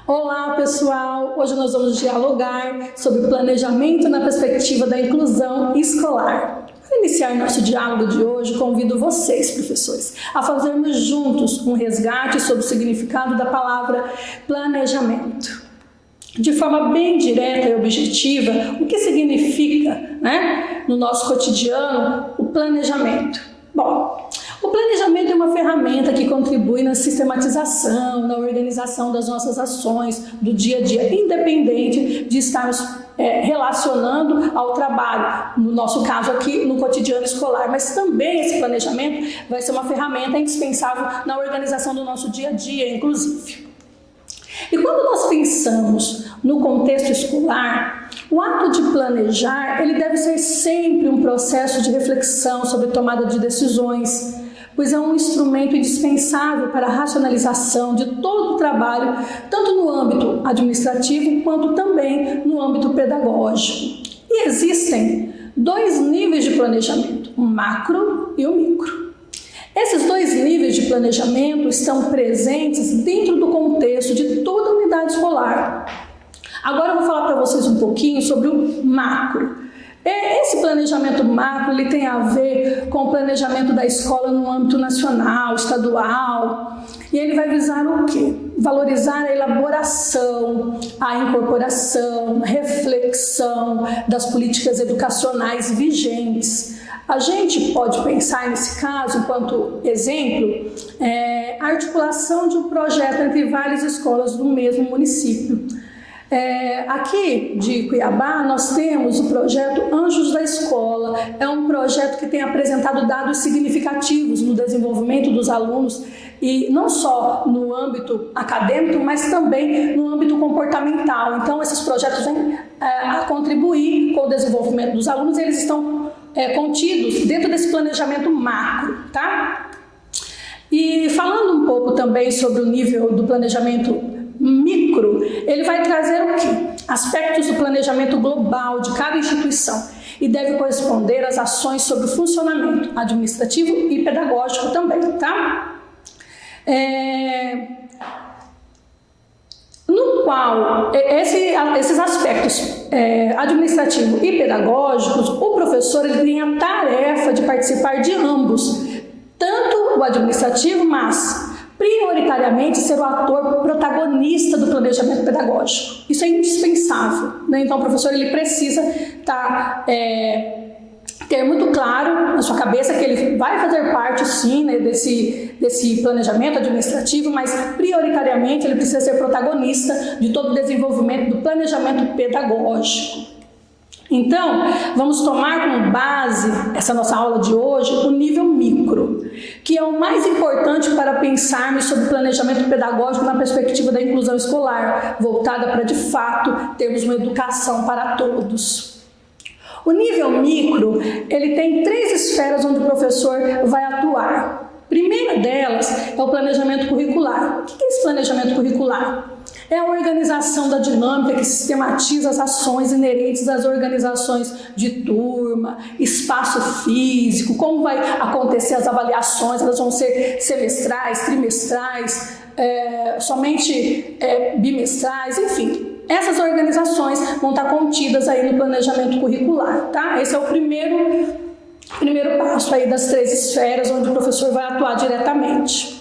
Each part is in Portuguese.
Olá, pessoal! Hoje nós vamos dialogar sobre planejamento na perspectiva da inclusão escolar. Para iniciar nosso diálogo de hoje, convido vocês, professores, a fazermos juntos um resgate sobre o significado da palavra planejamento. De forma bem direta e objetiva, o que significa, no nosso cotidiano, o planejamento? Bom, o planejamento é uma ferramenta que contribui na sistematização, na organização das nossas ações do dia a dia, independente de estarmos relacionando ao trabalho, no nosso caso aqui, no cotidiano escolar, mas também esse planejamento vai ser uma ferramenta indispensável na organização do nosso dia a dia, inclusive. E quando nós pensamos no contexto escolar, o ato de planejar, ele deve ser sempre um processo de reflexão sobre tomada de decisões, pois é um instrumento indispensável para a racionalização de todo o trabalho, tanto no âmbito administrativo quanto também no âmbito pedagógico. E existem dois níveis de planejamento, o macro e o micro. Esses dois níveis de planejamento estão presentes dentro do contexto de toda a unidade escolar. Agora eu vou falar para vocês um pouquinho sobre o macro. Esse planejamento macro ele tem a ver com o planejamento da escola no âmbito nacional, estadual, e ele vai visar o quê? Valorizar a elaboração, a incorporação, a reflexão das políticas educacionais vigentes. A gente pode pensar nesse caso, enquanto exemplo, a articulação de um projeto entre várias escolas do mesmo município. Aqui de Cuiabá nós temos o projeto Anjos da Escola. É um projeto que tem apresentado dados significativos no desenvolvimento dos alunos e não só no âmbito acadêmico, mas também no âmbito comportamental. Então esses projetos vêm a contribuir com o desenvolvimento dos alunos e eles estão contidos dentro desse planejamento macro, tá? E falando um pouco também sobre o nível do planejamento micro, ele vai trazer o quê? Aspectos do planejamento global de cada instituição e deve corresponder às ações sobre o funcionamento administrativo e pedagógico também, tá? No qual esses aspectos administrativos e pedagógicos, o professor ele tem a tarefa de participar de ambos, tanto o administrativo, mas prioritariamente ser o ator protagonista do planejamento pedagógico. Isso é indispensável, né? Então o professor ele precisa ter muito claro na sua cabeça que ele vai fazer parte sim, né, desse planejamento administrativo, mas prioritariamente ele precisa ser protagonista de todo o desenvolvimento do planejamento pedagógico. Então, vamos tomar como base essa nossa aula de hoje o nível micro, que é o mais importante para pensarmos sobre planejamento pedagógico na perspectiva da inclusão escolar, voltada para, de fato, termos uma educação para todos. O nível micro, ele tem 3 esferas onde o professor vai atuar. A primeira delas é o planejamento curricular. O que é esse planejamento curricular? É a organização da dinâmica que sistematiza as ações inerentes às organizações de turma, espaço físico, como vai acontecer as avaliações, elas vão ser semestrais, trimestrais, somente bimestrais, enfim. Essas organizações vão estar contidas aí no planejamento curricular, tá? Esse é o primeiro passo aí das 3 esferas onde o professor vai atuar diretamente.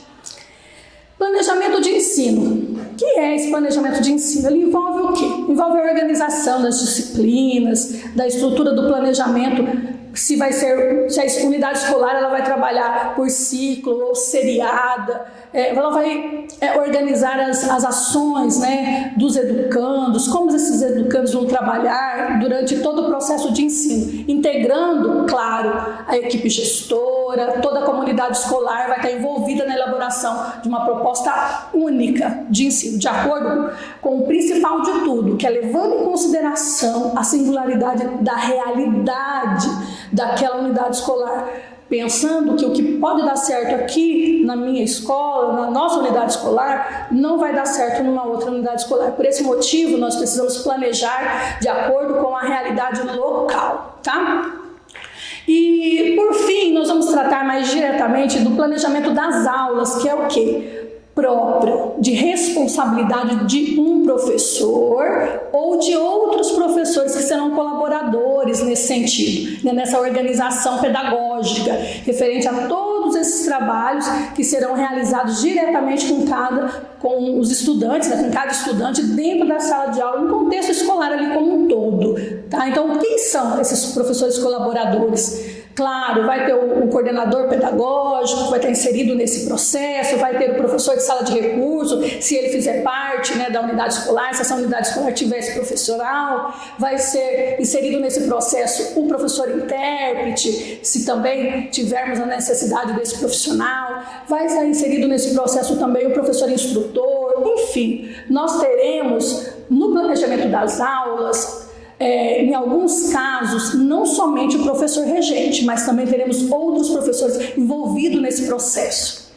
Planejamento de ensino. O que é esse planejamento de ensino? Ele envolve o quê? Envolve a organização das disciplinas, da estrutura do planejamento, se a unidade escolar ela vai trabalhar por ciclo ou seriada, ela vai organizar as ações, né, dos educandos, como esses educandos vão trabalhar durante todo o processo de ensino, integrando, claro, a equipe gestora, toda a comunidade escolar vai estar envolvida na elaboração de uma proposta única de ensino, de acordo com o principal de tudo, que é levando em consideração a singularidade da realidade daquela unidade escolar, pensando que o que pode dar certo aqui na minha escola, na nossa unidade escolar, não vai dar certo numa outra unidade escolar. Por esse motivo, nós precisamos planejar de acordo com a realidade local, tá? E, por fim, nós vamos tratar mais diretamente do planejamento das aulas, que é o quê? própria, de responsabilidade de um professor ou de outros professores que serão colaboradores nesse sentido, né, nessa organização pedagógica, referente a todos esses trabalhos que serão realizados diretamente com os estudantes, né, com cada estudante dentro da sala de aula, no contexto escolar ali como um todo. Tá? Então, quem são esses professores colaboradores? Claro, vai ter o coordenador pedagógico, que vai estar inserido nesse processo, vai ter o professor de sala de recurso, se ele fizer parte, né, da unidade escolar, se essa unidade escolar tiver esse profissional, vai ser inserido nesse processo o professor intérprete, se também tivermos a necessidade desse profissional, vai ser inserido nesse processo também o professor instrutor, enfim, nós teremos no planejamento das aulas, em alguns casos, não somente o professor regente, mas também teremos outros professores envolvidos nesse processo.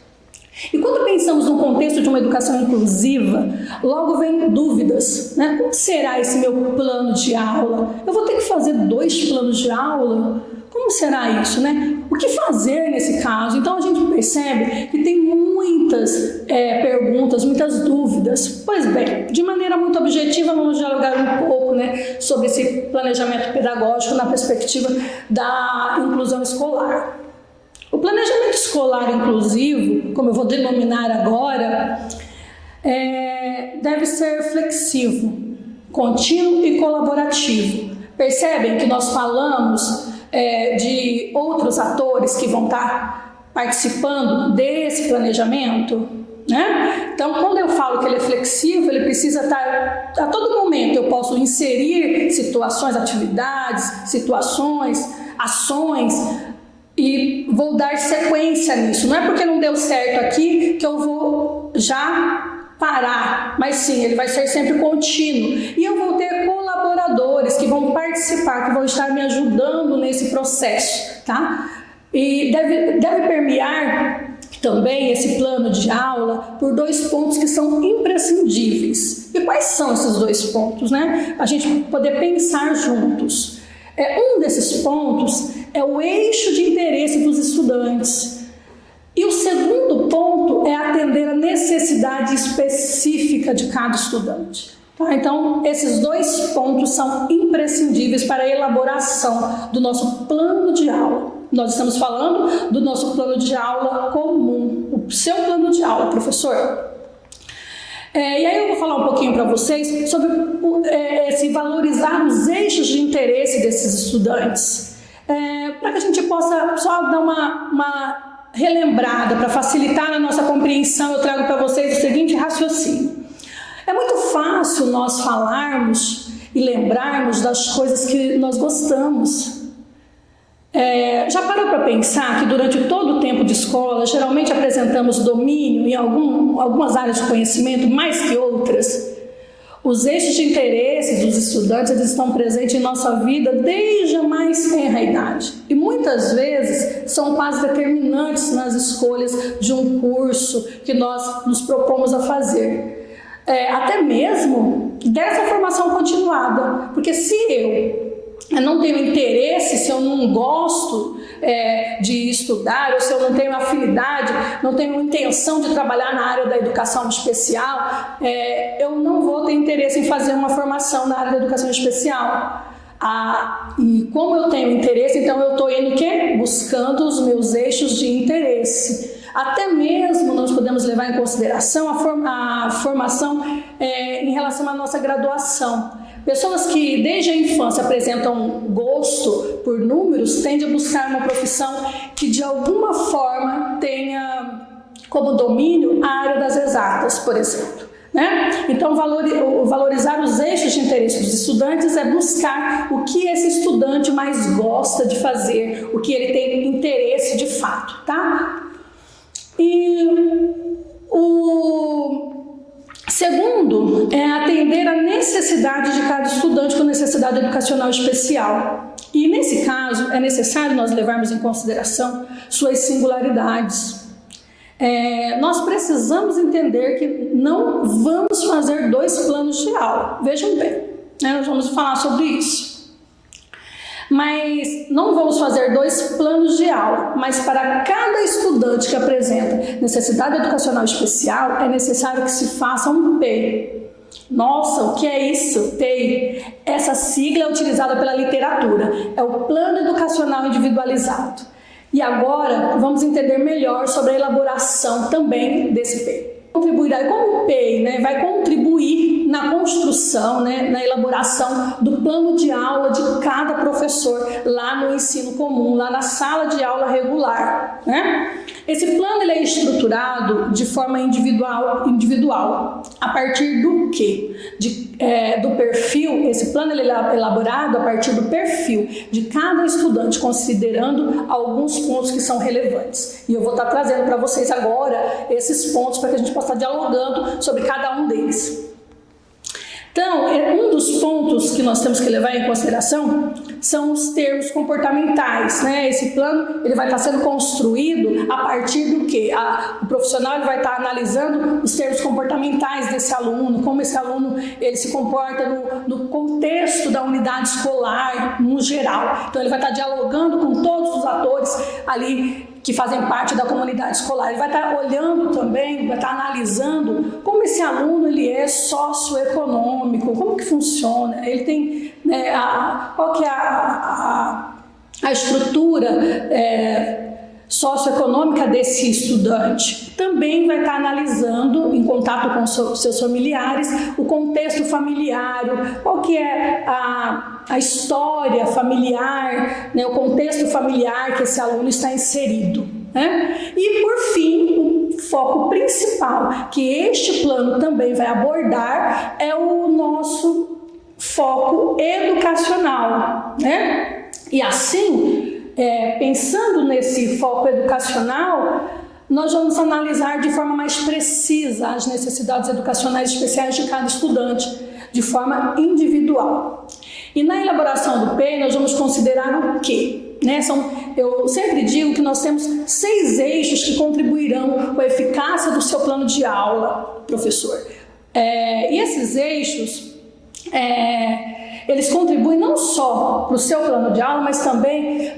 E quando pensamos no contexto de uma educação inclusiva, logo vem dúvidas, né? Como será esse meu plano de aula? Eu vou ter que fazer 2 planos de aula? Como será isso, né? O que fazer nesse caso? Então a gente percebe que tem muitas perguntas, muitas dúvidas. Pois bem, de maneira muito objetiva, vamos dialogar um pouco, né, sobre esse planejamento pedagógico na perspectiva da inclusão escolar. O planejamento escolar inclusivo, como eu vou denominar agora, deve ser flexível, contínuo e colaborativo. Percebem que nós falamos de outros atores que vão estar participando desse planejamento, né? Então, quando eu falo que ele é flexível, ele precisa estar a todo momento, eu posso inserir situações, atividades, situações, ações e vou dar sequência nisso. Não é porque não deu certo aqui que eu vou já parar, mas sim, ele vai ser sempre contínuo. E eu vou ter colaboradores que vão participar, que vão estar me ajudando nesse processo, tá? E deve permear também esse plano de aula por 2 pontos que são imprescindíveis. E quais são esses 2 pontos, né? A gente poder pensar juntos. Um desses pontos é o eixo de interesse dos estudantes. E o segundo ponto é atender a necessidade específica de cada estudante. Tá? Então, esses 2 pontos são imprescindíveis para a elaboração do nosso plano de aula. Nós estamos falando do nosso plano de aula comum, o seu plano de aula, professor. E aí eu vou falar um pouquinho para vocês sobre esse valorizar os eixos de interesse desses estudantes, para que a gente possa só dar uma relembrada, para facilitar a nossa compreensão. Eu trago para vocês o seguinte raciocínio. É muito fácil nós falarmos e lembrarmos das coisas que nós gostamos. Já parou para pensar que durante todo o tempo de escola, geralmente apresentamos domínio em algumas áreas de conhecimento mais que outras? Os eixos de interesse dos estudantes, eles estão presentes em nossa vida desde a mais tenra idade. E muitas vezes são quase determinantes nas escolhas de um curso que nós nos propomos a fazer. Até mesmo dessa formação continuada. Porque se eu não tenho interesse, se eu não gosto de estudar, ou se eu não tenho afinidade, não tenho intenção de trabalhar na área da educação especial, eu não vou ter interesse em fazer uma formação na área da educação especial. E como eu tenho interesse, então eu estou indo o quê? Buscando os meus eixos de interesse. Até mesmo nós podemos levar em consideração a formação em relação à nossa graduação. Pessoas que desde a infância apresentam gosto por números tendem a buscar uma profissão que de alguma forma tenha como domínio a área das exatas, por exemplo. Né? Então, valorizar os eixos de interesse dos estudantes é buscar o que esse estudante mais gosta de fazer, o que ele tem interesse de fato, tá? E o segundo é atender a necessidade de cada estudante com necessidade educacional especial. E nesse caso, é necessário nós levarmos em consideração suas singularidades. Nós precisamos entender que não vamos fazer 2 planos de aula. Vejam bem, nós vamos falar sobre isso. Mas não vamos fazer 2 planos de aula, mas para cada estudante que apresenta necessidade educacional especial, é necessário que se faça um PEI. Nossa, o que é isso? PEI. Essa sigla é utilizada pela literatura, é o Plano Educacional Individualizado. E agora vamos entender melhor sobre a elaboração também desse PEI. Contribuirá, como o PEI, vai contribuir na construção, na elaboração do plano de aula de cada professor lá no ensino comum, lá na sala de aula regular. Esse plano ele é estruturado de forma individual. A partir do quê? Do perfil. Esse plano ele é elaborado a partir do perfil de cada estudante, considerando alguns pontos que são relevantes. E eu vou estar trazendo para vocês agora esses pontos para que a gente possa estar dialogando sobre cada um deles. Então, um dos pontos que nós temos que levar em consideração são os termos comportamentais, Esse plano ele vai estar sendo construído a partir do quê? O profissional ele vai estar analisando os termos comportamentais desse aluno, como esse aluno ele se comporta no contexto da unidade escolar, no geral. Então, ele vai estar dialogando com todos os atores ali que fazem parte da comunidade escolar. Ele vai estar olhando também, vai estar analisando como esse aluno ele é socioeconômico, como que funciona, ele tem qual que é a estrutura socioeconômica desse estudante. Também vai estar analisando, em contato com seus familiares, o contexto familiar, qual que é a história familiar, o contexto familiar que esse aluno está inserido. E, por fim, o foco principal que este plano também vai abordar é o nosso foco educacional. E assim, pensando nesse foco educacional, nós vamos analisar de forma mais precisa as necessidades educacionais especiais de cada estudante, de forma individual. E na elaboração do PEI, nós vamos considerar o quê? Eu sempre digo que nós temos 6 eixos que contribuirão com a eficácia do seu plano de aula, professor. E esses eixos, eles contribuem não só para o seu plano de aula, mas também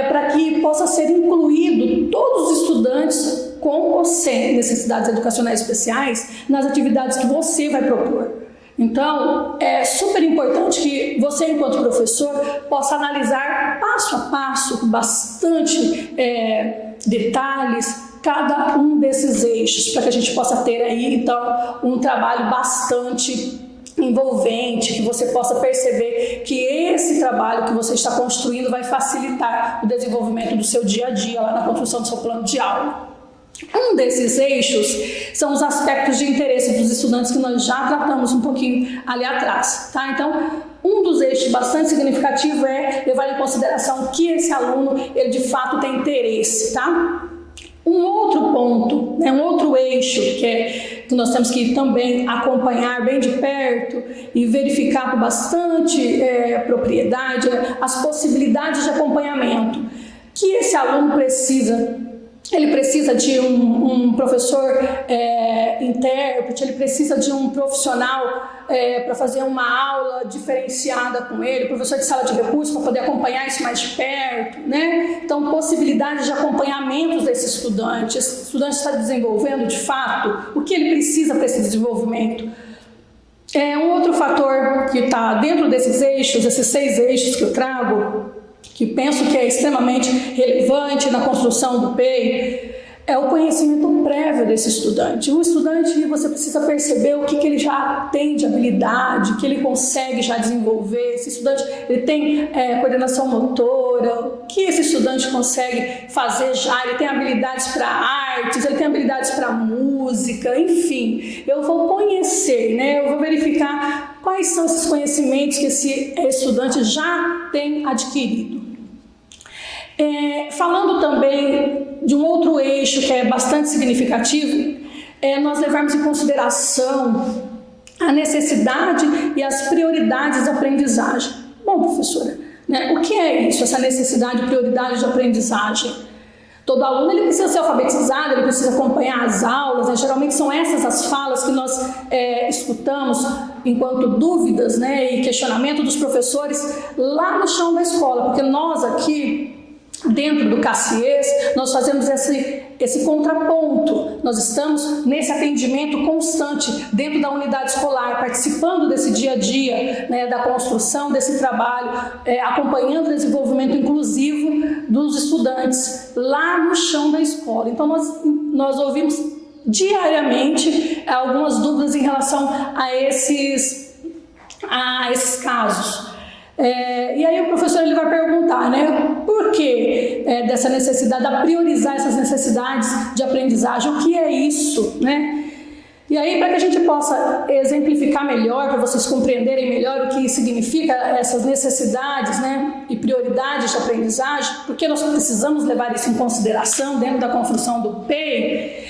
para que possa ser incluído todos os estudantes com ou sem necessidades educacionais especiais nas atividades que você vai propor. Então, é super importante que você, enquanto professor, possa analisar passo a passo, com bastante detalhes, cada um desses eixos, para que a gente possa ter aí, então, um trabalho bastante envolvente, que você possa perceber que esse trabalho que você está construindo vai facilitar o desenvolvimento do seu dia a dia, lá na construção do seu plano de aula. Um desses eixos são os aspectos de interesse dos estudantes que nós já tratamos um pouquinho ali atrás, Então, um dos eixos bastante significativo é levar em consideração que esse aluno, ele de fato tem interesse, Um outro ponto, um outro eixo que nós temos que também acompanhar bem de perto e verificar com bastante propriedade as possibilidades de acompanhamento que esse aluno precisa. Ele precisa de um professor intérprete, ele precisa de um profissional para fazer uma aula diferenciada com ele, professor de sala de recursos para poder acompanhar isso mais de perto, Então, possibilidades de acompanhamento desse estudante. Esse estudante está desenvolvendo, de fato, o que ele precisa para esse desenvolvimento. Um outro fator que está dentro desses eixos, esses 6 eixos que eu trago, que penso que é extremamente relevante na construção do PEI, é o conhecimento prévio desse estudante. O estudante, você precisa perceber o que ele já tem de habilidade, que ele consegue já desenvolver. Esse estudante ele tem coordenação motora, o que esse estudante consegue fazer já, ele tem habilidades para artes, ele tem habilidades para música, enfim. Eu vou conhecer, eu vou verificar quais são esses conhecimentos que esse estudante já tem adquirido. Falando também de um outro eixo que é bastante significativo, nós levarmos em consideração a necessidade e as prioridades da aprendizagem. Bom, professora, o que é isso, essa necessidade e prioridade de aprendizagem? Todo aluno ele precisa ser alfabetizado, ele precisa acompanhar as aulas, né? Geralmente são essas as falas que nós escutamos enquanto dúvidas, né, e questionamento dos professores lá no chão da escola, porque nós aqui dentro do CACIES, nós fazemos esse contraponto, nós estamos nesse atendimento constante dentro da unidade escolar, participando desse dia a dia, né, da construção desse trabalho, acompanhando o desenvolvimento inclusivo dos estudantes lá no chão da escola. Então nós ouvimos diariamente algumas dúvidas em relação a esses casos. E aí o professor ele vai perguntar, né, por que dessa necessidade de priorizar essas necessidades de aprendizagem, o que é isso, né? E aí, para que a gente possa exemplificar melhor, para vocês compreenderem melhor o que significa essas necessidades, né, e prioridades de aprendizagem, porque nós precisamos levar isso em consideração dentro da construção do PEI,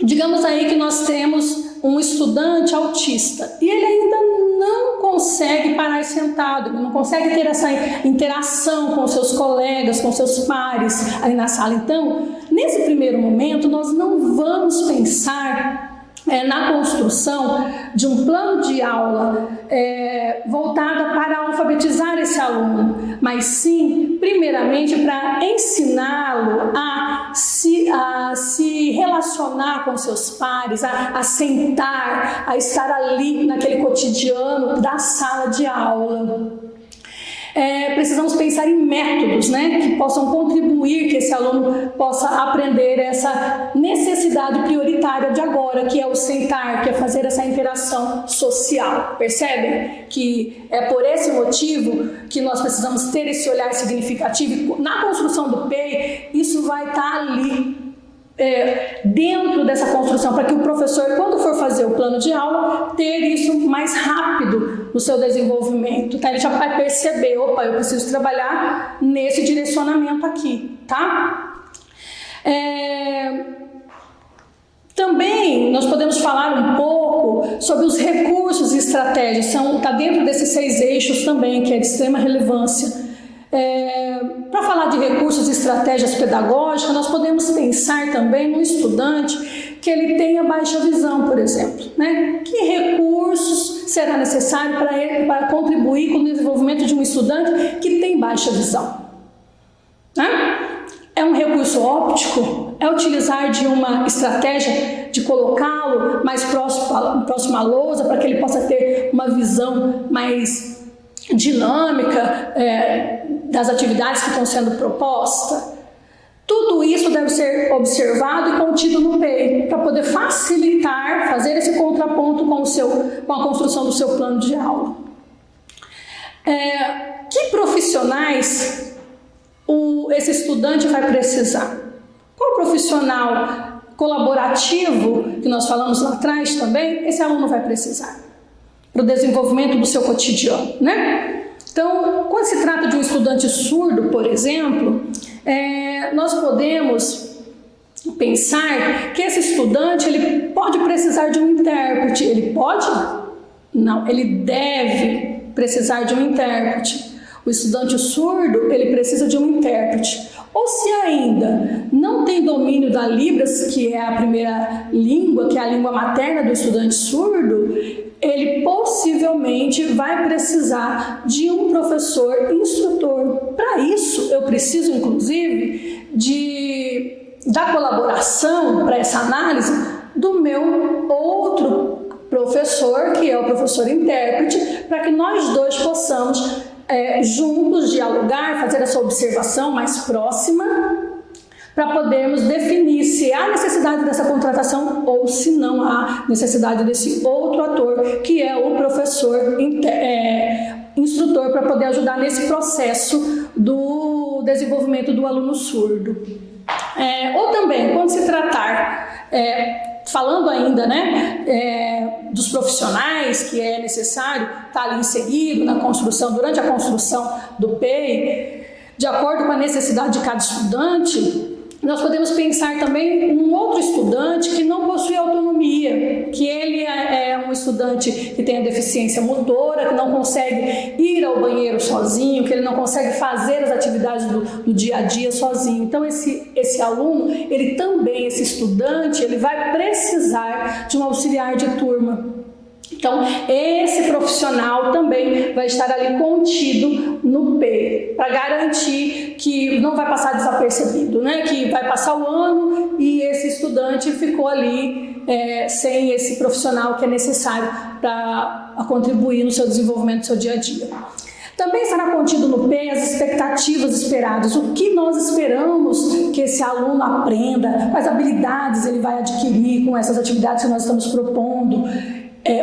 digamos aí que nós temos um estudante autista e ele ainda não consegue parar sentado, ele não consegue ter essa interação com seus colegas, com seus pares ali na sala. Então, nesse primeiro momento, nós não vamos pensar na construção de um plano de aula voltada para alfabetizar esse aluno, mas sim, primeiramente, para ensiná-lo a se relacionar com seus pares, a sentar, a estar ali naquele cotidiano da sala de aula. Precisamos pensar em métodos, né, que possam contribuir, que esse aluno possa aprender essa necessidade prioritária de agora, que é o sentar, que é fazer essa interação social. Percebem que é por esse motivo que nós precisamos ter esse olhar significativo. Na construção do PEI, isso vai estar ali, dentro dessa construção, para que o professor, quando for fazer o plano de aula, ter isso mais rápido no seu desenvolvimento, tá? Ele já vai perceber, opa, eu preciso trabalhar nesse direcionamento aqui, tá? Também nós podemos falar um pouco sobre os recursos e estratégias, está dentro desses 6 eixos também, que é de extrema relevância. Para falar de recursos e estratégias pedagógicas, nós podemos pensar também no estudante que ele tenha baixa visão, por exemplo, né? Que recursos será necessário para ele para contribuir com o desenvolvimento de um estudante que tem baixa visão, né? É um recurso óptico? É utilizar de uma estratégia de colocá-lo mais próximo à lousa para que ele possa ter uma visão mais dinâmica das atividades que estão sendo propostas? Tudo isso deve ser observado e contido no PEI para poder facilitar, fazer esse contraponto com a construção do seu plano de aula. Que profissionais esse estudante vai precisar? Qual profissional colaborativo, que nós falamos lá atrás também, esse aluno vai precisar para o desenvolvimento do seu cotidiano, né? Então, quando se trata de um estudante surdo, por exemplo, nós podemos pensar que esse estudante ele pode precisar de um intérprete. Ele pode? Não, ele deve precisar de um intérprete. O estudante surdo, ele precisa de um intérprete. Ou se ainda não tem domínio da Libras, que é a primeira língua, que é a língua materna do estudante surdo, ele possivelmente vai precisar de um professor instrutor. Para isso, eu preciso, inclusive, da colaboração para essa análise do meu outro professor, que é o professor intérprete, para que nós dois possamos juntos dialogar, fazer essa observação mais próxima, para podermos definir se há necessidade dessa contratação ou se não há necessidade desse outro ator, que é o professor instrutor, para poder ajudar nesse processo do desenvolvimento do aluno surdo. Ou também, quando se tratar, falando ainda, né, dos profissionais que é necessário estar ali inserido na construção, durante a construção do PEI, de acordo com a necessidade de cada estudante, nós podemos pensar também um outro estudante que não possui autonomia, que ele é um estudante que tem a deficiência motora, que não consegue ir ao banheiro sozinho, que ele não consegue fazer as atividades do dia a dia sozinho. Então esse aluno, ele também, esse estudante, ele vai precisar de um auxiliar de turma. Então, esse profissional também vai estar ali contido no PEI, para garantir que não vai passar desapercebido, né? Que vai passar o ano e esse estudante ficou ali sem esse profissional que é necessário para contribuir no seu desenvolvimento do seu dia a dia. Também estará contido no PEI as expectativas esperadas, o que nós esperamos que esse aluno aprenda, quais habilidades ele vai adquirir com essas atividades que nós estamos propondo,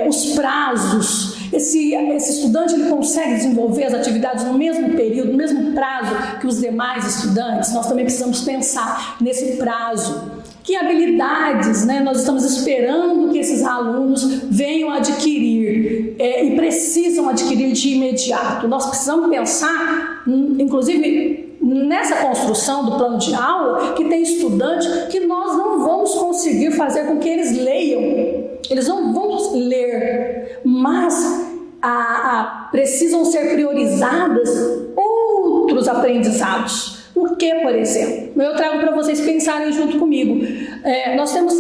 os prazos. Esse estudante, ele consegue desenvolver as atividades no mesmo período, no mesmo prazo que os demais estudantes. Nós também precisamos pensar nesse prazo. Que habilidades, né, nós estamos esperando que esses alunos venham adquirir e precisam adquirir de imediato. Nós precisamos pensar, inclusive, nessa construção do plano de aula, que tem estudante que nós não vamos conseguir fazer com que eles leiam. Eles não vão ler, mas precisam ser priorizadas outros aprendizados. O que, por exemplo? Eu trago para vocês pensarem junto comigo. Nós temos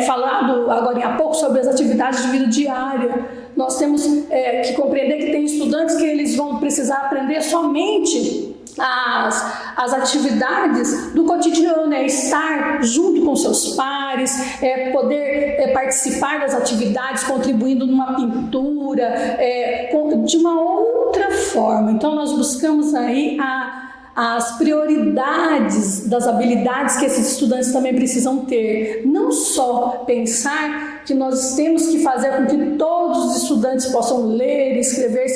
falado agora há pouco sobre as atividades de vida diária. Nós temos que compreender que tem estudantes que eles vão precisar aprender somente as atividades do cotidiano, estar junto com seus pares, poder participar das atividades, contribuindo numa pintura, de uma outra forma. Então nós buscamos aí as prioridades das habilidades que esses estudantes também precisam ter. Não só pensar que nós temos que fazer com que todos os estudantes possam ler, escrever,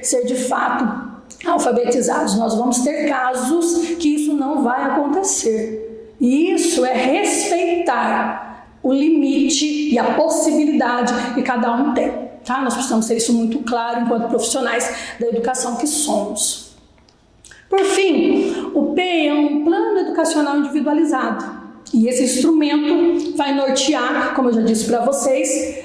ser de fato alfabetizados. Nós vamos ter casos que isso não vai acontecer. E isso é respeitar o limite e a possibilidade que cada um tem. Tá? Nós precisamos ter isso muito claro enquanto profissionais da educação que somos. Por fim, o PEI é um plano educacional individualizado. E esse instrumento vai nortear, como eu já disse para vocês,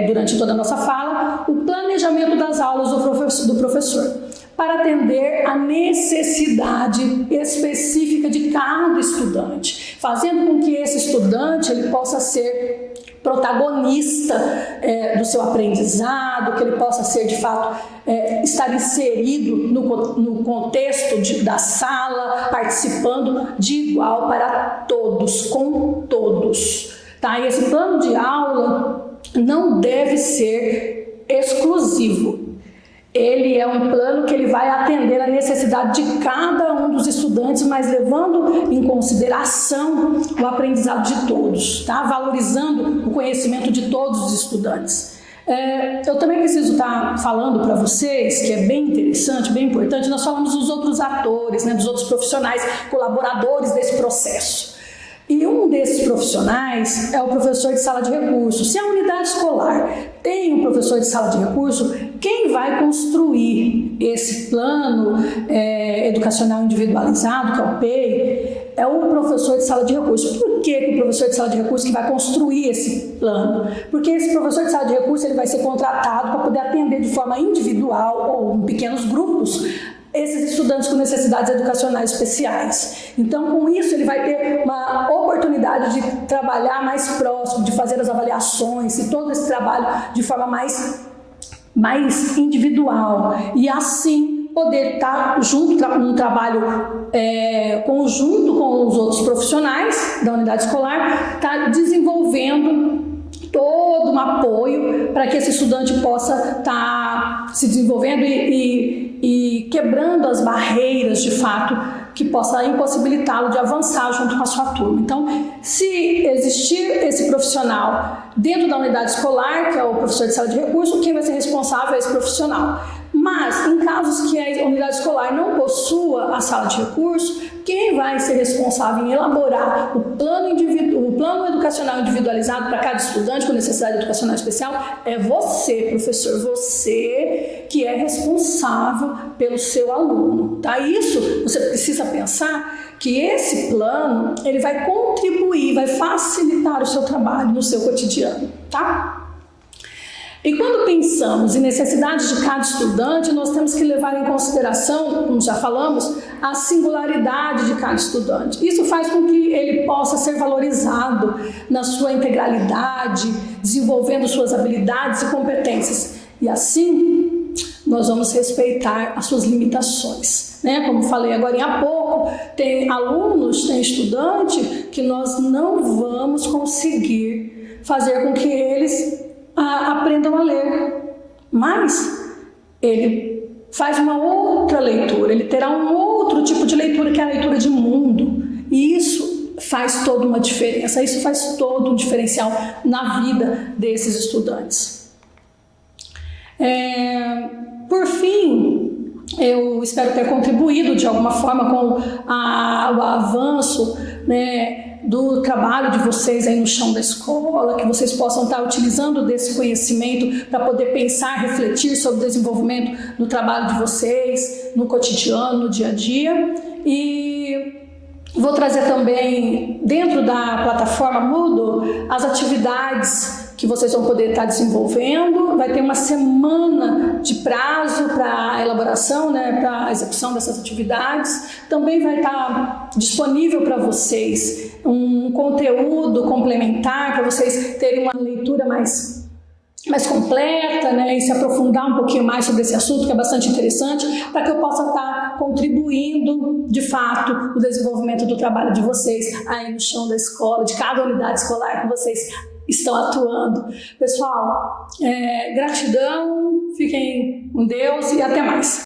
durante toda a nossa fala, o planejamento das aulas do professor, para atender a necessidade específica de cada estudante, fazendo com que esse estudante ele possa ser protagonista do seu aprendizado, que ele possa ser de fato estar inserido no contexto da sala, participando de igual para todos, com todos. Tá? E esse plano de aula não deve ser exclusivo. Ele é um plano que ele vai atender a necessidade de cada um dos estudantes, mas levando em consideração o aprendizado de todos, tá? Valorizando o conhecimento de todos os estudantes. Eu também preciso estar falando para vocês, que é bem interessante, bem importante, nós falamos dos outros atores, né, dos outros profissionais, colaboradores desse processo. E um desses profissionais é o professor de sala de recursos. Se a unidade escolar tem um professor de sala de recursos, quem vai construir esse plano educacional individualizado, que é o PEI, é o professor de sala de recursos. Por que o professor de sala de recursos que vai construir esse plano? Porque esse professor de sala de recursos ele vai ser contratado para poder atender de forma individual ou em pequenos grupos esses estudantes com necessidades educacionais especiais. Então, com isso, ele vai ter uma oportunidade de trabalhar mais próximo, de fazer as avaliações e todo esse trabalho de forma mais individual. E assim, poder estar junto, num trabalho conjunto com os outros profissionais da unidade escolar, estar desenvolvendo todo um apoio para que esse estudante possa estar se desenvolvendo e quebrando as barreiras, de fato, que possa impossibilitá-lo de avançar junto com a sua turma. Então, se existir esse profissional dentro da unidade escolar, que é o professor de sala de recursos, quem vai ser responsável é esse profissional. Mas, em casos que a unidade escolar não possua a sala de recursos, quem vai ser responsável em elaborar o plano educacional individualizado para cada estudante com necessidade educacional especial é você, professor, você que é responsável pelo seu aluno. Tá? Isso, você precisa pensar que esse plano ele vai contribuir, vai facilitar o seu trabalho no seu cotidiano. Tá? E quando pensamos em necessidades de cada estudante, nós temos que levar em consideração, como já falamos, a singularidade de cada estudante. Isso faz com que ele possa ser valorizado na sua integralidade, desenvolvendo suas habilidades e competências. E assim, nós vamos respeitar as suas limitações, né? Como falei agora há pouco, tem alunos, tem estudante que nós não vamos conseguir fazer com que eles aprendam a ler, mas ele faz uma outra leitura, ele terá um outro tipo de leitura, que é a leitura de mundo, e isso faz toda uma diferença, isso faz todo um diferencial na vida desses estudantes. Por fim, eu espero ter contribuído de alguma forma com o avanço, né, do trabalho de vocês aí no chão da escola, que vocês possam estar utilizando desse conhecimento para poder pensar, refletir sobre o desenvolvimento do trabalho de vocês no cotidiano, no dia a dia. E vou trazer também, dentro da plataforma Moodle, as atividades que vocês vão poder estar desenvolvendo. Vai ter uma semana de prazo para a elaboração, né, para a execução dessas atividades. Também vai estar disponível para vocês um conteúdo complementar para vocês terem uma leitura mais completa, né, e se aprofundar um pouquinho mais sobre esse assunto, que é bastante interessante, para que eu possa estar contribuindo, de fato, no desenvolvimento do trabalho de vocês aí no chão da escola, de cada unidade escolar que vocês estão atuando. Pessoal, gratidão, fiquem com Deus e até mais.